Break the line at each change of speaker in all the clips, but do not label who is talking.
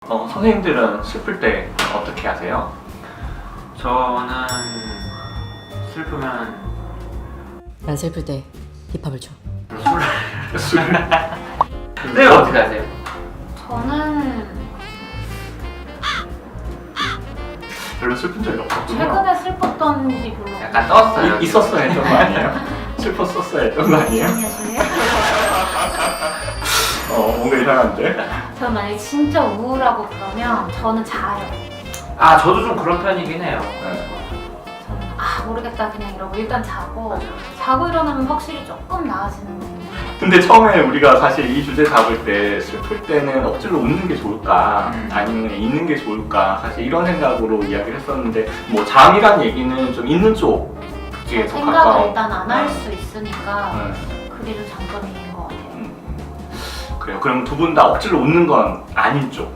선생님들은 슬플 때 어떻게 하세요?
저는 슬프면
난 슬플 때 힙합을 줘.
술.
네, 어떻게 하세요?
저는
별로 슬픈 적이 없었군요.
최근에 슬펐던 일이 별로 없어요.
약간 떴어요.
있었어야 했던 거 아니에요? 슬펐었어야 했던 거 아니에요?
조용히 하실래요?
뭔가 이상한데?
저는 만약에 진짜 우울하고 그러면 저는 자요.
아, 저도 좀 그런 편이긴 해요.
저는 모르겠다 그냥 이러고 일단 자고 일어나면 확실히 조금 나아지는 거예요.
근데 처음에 우리가 사실 이 주제 잡을 때 슬플 때는 억지로 웃는 게 좋을까 아니면 있는 게 좋을까 사실 이런 생각으로 이야기를 했었는데 뭐 잠이란 얘기는 좀 있는 쪽에 더
생각을
가까운
일단 안 할 수 있으니까 그게 좀 장점인 것 같아요.
그래요. 그럼 두 분 다 억지로 웃는 건 아닌 쪽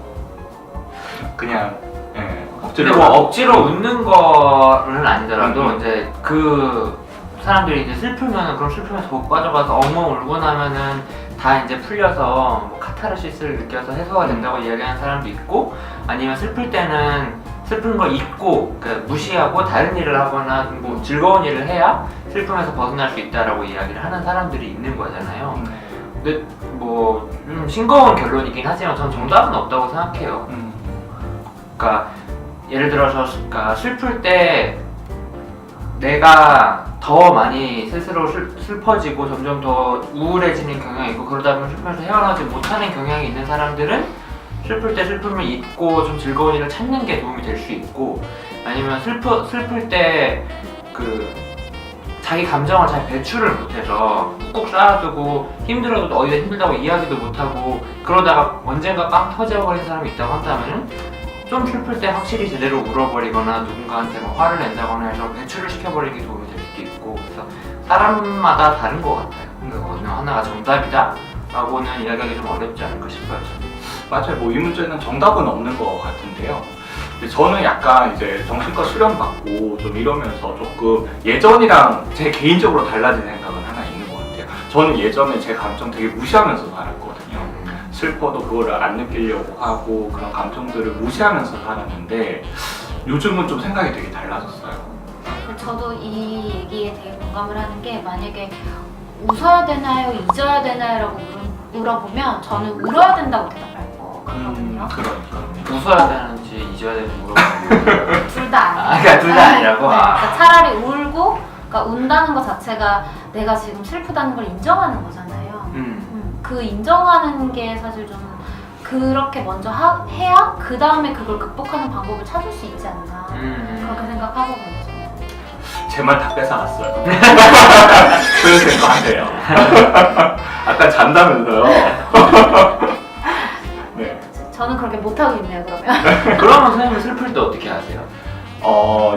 그냥 억지로
근데 뭐 억지로 웃는 거는 아니더라도 이제 그 사람들이 이제 슬프면 그럼 슬프면서 못 빠져가서 엉엉 울고 나면은 다 이제 풀려서 뭐 카타르시스를 느껴서 해소가 된다고 이야기하는 사람도 있고 아니면 슬플 때는 슬픈 걸 잊고 그러니까 무시하고 다른 일을 하거나 뭐 즐거운 일을 해야 슬픔에서 벗어날 수 있다라고 이야기를 하는 사람들이 있는 거잖아요. 근데 뭐 좀 싱거운 결론이긴 하지만 저는 정답은 없다고 생각해요. 그러니까 예를 들어서 그러니까 슬플 때 내가 더 많이 스스로 슬퍼지고 점점 더 우울해지는 경향이 있고 그러다 보면 슬프면서 헤어나지 못하는 경향이 있는 사람들은 슬플 때 슬픔을 잊고 좀 즐거운 일을 찾는 게 도움이 될 수 있고 아니면 슬플 때 그 자기 감정을 잘 배출을 못해서 꾹꾹 쌓아두고 힘들어도 어디가 힘들다고 이야기도 못하고 그러다가 언젠가 빵 터져버린 사람이 있다고 한다면 좀 슬플 때 확실히 제대로 울어버리거나 누군가한테 뭐 화를 낸다거나 해서 배출을 시켜버리기 도움이 될 수도 있고 그래서 사람마다 다른 것 같아요. 그래서 어느 하나가 정답이다 라고는 이야기하기 좀 어렵지 않을까 싶어요.
맞아요. 뭐 이 문제는 정답은 없는 것 같은데요. 근데 저는 약간 이제 정신과 수련 받고 좀 이러면서 조금 예전이랑 제 개인적으로 달라진 생각은 하나 있는 것 같아요. 저는 예전에 제 감정 되게 무시하면서 살았거든요. 슬퍼도 그거를 안 느끼려고 하고 그런 감정들을 무시하면서 살았는데 요즘은 좀 생각이 되게 달라졌어요.
저도 이 얘기에 되게 공감을 하는 게 만약에 웃어야 되나요? 잊어야 되나요? 라고 물어보면 저는 울어야 된다고 대답할 거 같거든요.
그러니까.
웃어야 되는지 잊어야 되는지 물어보고
둘 다 아니에요.
그러니까 둘 다 아니라고?
네, 그러니까 차라리 울고 그러니까 운다는 것 자체가 내가 지금 슬프다는 걸 인정하는 거잖아요. 그 인정하는 게 사실 좀 그렇게 먼저 해야 그 다음에 그걸 극복하는 방법을 찾을 수 있지 않나 그렇게 생각하거든요.
제 말 다 뺏어갔어요. 그런 거 하세요. 아까 잔다면서요. 네.
저는 그렇게 못하고 있네요. 그러면
그러면 선생님은 슬플 때 어떻게 하세요?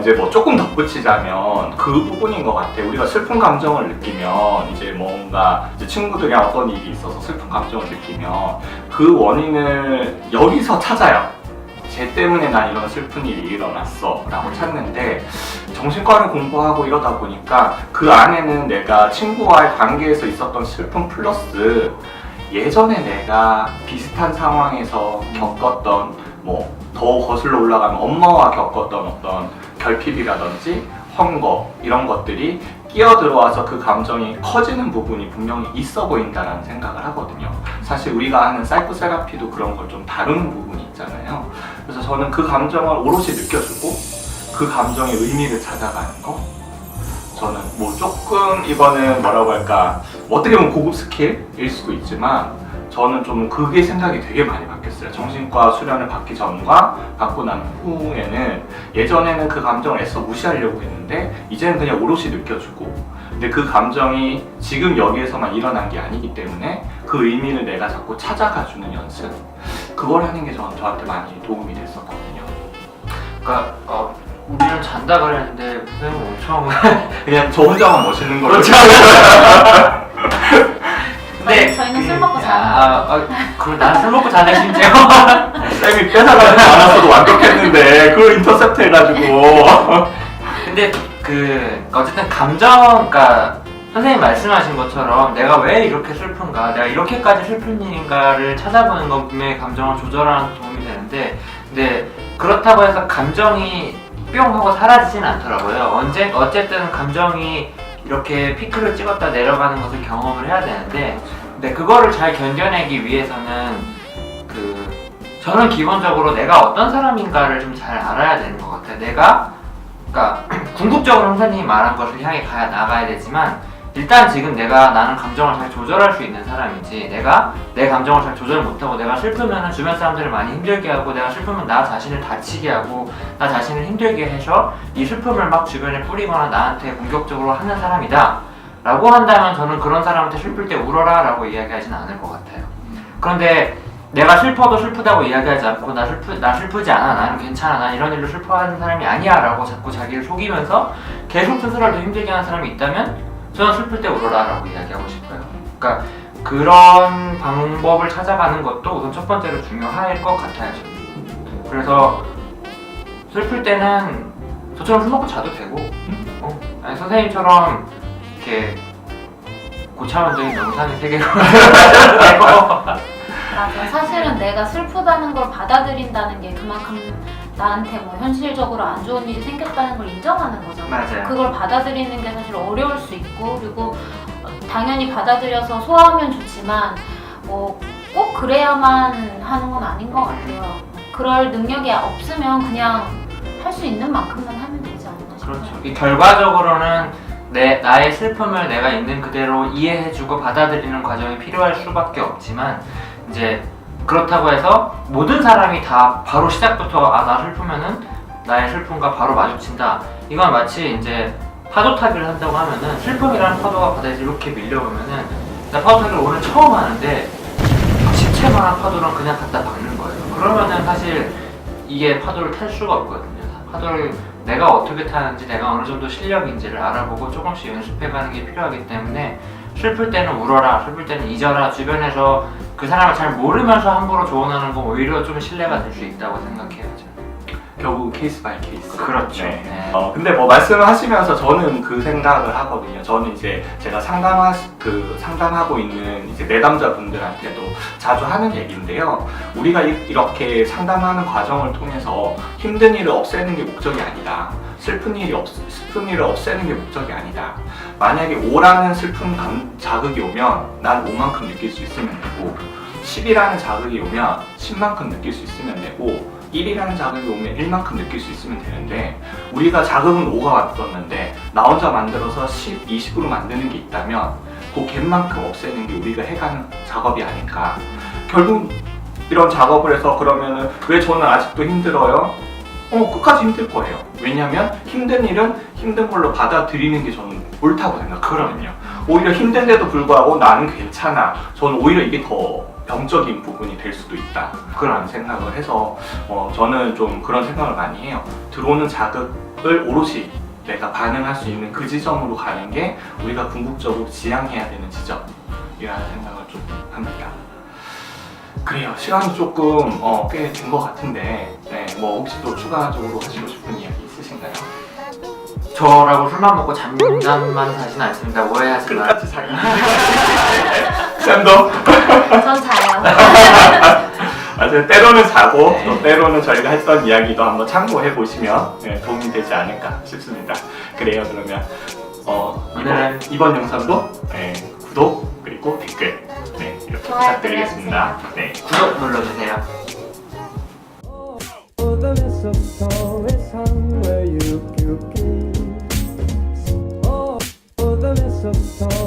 이제 뭐 조금 덧붙이자면 그 부분인 것 같아요. 우리가 슬픈 감정을 느끼면 이제 뭔가 이제 친구들이랑 어떤 일이 있어서 슬픈 감정을 느끼면 그 원인을 여기서 찾아요. 쟤 때문에 난 이런 슬픈 일이 일어났어 라고 찾는데 정신과를 공부하고 이러다 보니까 그 안에는 내가 친구와의 관계에서 있었던 슬픔 플러스 예전에 내가 비슷한 상황에서 겪었던 뭐 더 거슬러 올라가면 엄마와 겪었던 어떤 결핍이라든지 헝거 이런 것들이 끼어들어와서 그 감정이 커지는 부분이 분명히 있어 보인다는 생각을 하거든요. 사실 우리가 하는 사이코세라피도 그런 걸 좀 다루는 부분이 있잖아요. 그래서 저는 그 감정을 오롯이 느껴주고 그 감정의 의미를 찾아가는 거 저는 뭐 조금 이거는 뭐라고 할까 어떻게 보면 고급 스킬일 수도 있지만 저는 좀 그게 생각이 되게 많이 바뀌었어요. 정신과 수련을 받기 전과 받고 난 후에는 예전에는 그 감정을 애써 무시하려고 했는데 이제는 그냥 오롯이 느껴주고 근데 그 감정이 지금 여기에서만 일어난 게 아니기 때문에 그 의미를 내가 자꾸 찾아가주는 연습 그걸 하는 게 저한테 많이 도움이 됐었거든요.
그러니까 우리는 잔다 그랬는데 선생님 엄청
그냥 저 혼자만 멋있는 걸로
네.
저희는 술 먹고 자는
그럼 난 술 먹고 자네 심지어
쌤이 뺏어가지 않았어도 완벽했는데 그걸 인터셉트 해가지고
근데 어쨌든 감정, 그러니까 선생님 말씀하신 것처럼 내가 왜 이렇게 슬픈가, 내가 이렇게까지 슬픈 일인가를 찾아보는 건 분명히 감정을 조절하는 데 도움이 되는데, 근데 그렇다고 해서 감정이 뿅 하고 사라지진 않더라고요. 어쨌든 감정이 이렇게 피크를 찍었다 내려가는 것을 경험을 해야 되는데, 근데 그거를 잘 견뎌내기 위해서는 저는 기본적으로 내가 어떤 사람인가를 좀 잘 알아야 되는 것 같아요. 그러니까 궁극적으로 선생님이 말한 것을 향해 나가야 되지만, 일단 지금 나는 감정을 잘 조절할 수 있는 사람인지, 내가 내 감정을 잘 조절 못하고 내가 슬프면 주변 사람들을 많이 힘들게 하고, 내가 슬프면 나 자신을 다치게 하고 나 자신을 힘들게 해서 이 슬픔을 막 주변에 뿌리거나 나한테 공격적으로 하는 사람이다 라고 한다면, 저는 그런 사람한테 슬플 때 울어라 라고 이야기하진 않을 것 같아요. 그런데 내가 슬퍼도 슬프다고 이야기하지 않고 나 슬프지 않아, 나는 괜찮아, 난 이런 일로 슬퍼하는 사람이 아니야 라고 자꾸 자기를 속이면서 계속 스스로를 더 힘들게 하는 사람이 있다면, 저는 슬플 때 울어라 라고 이야기하고 싶어요. 그러니까 그런 방법을 찾아가는 것도 우선 첫 번째로 중요할 것 같아요. 그래서 슬플 때는 저처럼 술 먹고 자도 되고, 아니 선생님처럼 이렇게 고차원적인 명상의 세계로 되고.
맞아. 사실은 내가 슬프다는 걸 받아들인다는 게 그만큼 나한테 뭐 현실적으로 안 좋은 일이 생겼다는 걸 인정하는 거잖아.
맞아요.
그걸 받아들이는 게 사실 어려울 수 있고, 그리고 당연히 받아들여서 소화하면 좋지만 뭐 꼭 그래야만 하는 건 아닌 것 같아요. 그럴 능력이 없으면 그냥 할 수 있는 만큼만 하면 되지 않나 싶어요.
그렇죠. 이 결과적으로는 나의 슬픔을 내가 있는 그대로 이해해주고 받아들이는 과정이 필요할 수밖에 없지만, 이제 그렇다고 해서 모든 사람이 다 바로 시작부터 나 슬프면은 나의 슬픔과 바로 마주친다, 이건 마치 이제 파도 타기를 한다고 하면은, 슬픔이라는 파도가 바다에 이렇게 밀려오면은 나 파도 타기를 오늘 처음 하는데 집채만한 파도랑 그냥 갖다 박는 거예요. 그러면은 사실 이게 파도를 탈 수가 없거든요. 파도를 내가 어떻게 타는지, 내가 어느 정도 실력인지를 알아보고 조금씩 연습해가는 게 필요하기 때문에, 슬플 때는 울어라, 슬플 때는 잊어라, 주변에서 그 사람을 잘 모르면서 함부로 조언하는 건 오히려 좀 신뢰가 될 수 있다고 생각해야죠.
결국 케이스 바이 케이스.
그렇죠.
네.
네.
근데 뭐 말씀을 하시면서 저는 그 생각을 하거든요. 저는 이제 제가 상담하고 있는 이제 내담자분들한테도 자주 하는 얘기인데요. 우리가 이렇게 상담하는 과정을 통해서 힘든 일을 없애는 게 목적이 아니다. 슬픈 일을 없애는 게 목적이 아니다. 만약에 5라는 슬픈 자극이 오면 난 5만큼 느낄 수 있으면 되고, 10이라는 자극이 오면 10만큼 느낄 수 있으면 되고, 1이라는 자극이 오면 1만큼 느낄 수 있으면 되는데, 우리가 자극은 5가 왔었는데 나 혼자 만들어서 10, 20으로 만드는 게 있다면 그 갭만큼 없애는 게 우리가 해가는 작업이 아닐까. 결국 이런 작업을 해서 그러면은 왜 저는 아직도 힘들어요? 끝까지 힘들 거예요. 왜냐면 힘든 일은 힘든 걸로 받아들이는 게 저는 옳다고 생각하거든요. 오히려 힘든데도 불구하고 나는 괜찮아. 저는 오히려 이게 더 병적인 부분이 될 수도 있다, 그런 생각을 해서 저는 좀 그런 생각을 많이 해요. 들어오는 자극을 오롯이 내가 반응할 수 있는 그 지점으로 가는 게 우리가 궁극적으로 지향해야 되는 지점이라는 생각을 좀 합니다. 그래요. 시간이 조금 꽤 된 것 같은데, 네, 뭐 혹시 또 추가적으로 하시고 싶은 이야기 있으신가요?
저라고 술만 먹고 잠깐만 사진 않습니다. 오해하지 마.
끝까지 자기 쌤도
전 자요.
아주 때로는 자고,
네.
또 때로는 저희가 했던 이야기도 한번 참고해 보시면 도움이 되지 않을까 싶습니다. 그래요. 그러면
오늘은
이번 영상도 구독 그리고 댓글 이렇게
좋아요
부탁드리겠습니다. 네.
구독 눌러주세요.
Oh, the mistletoe is hung where you be. Oh, the mistletoe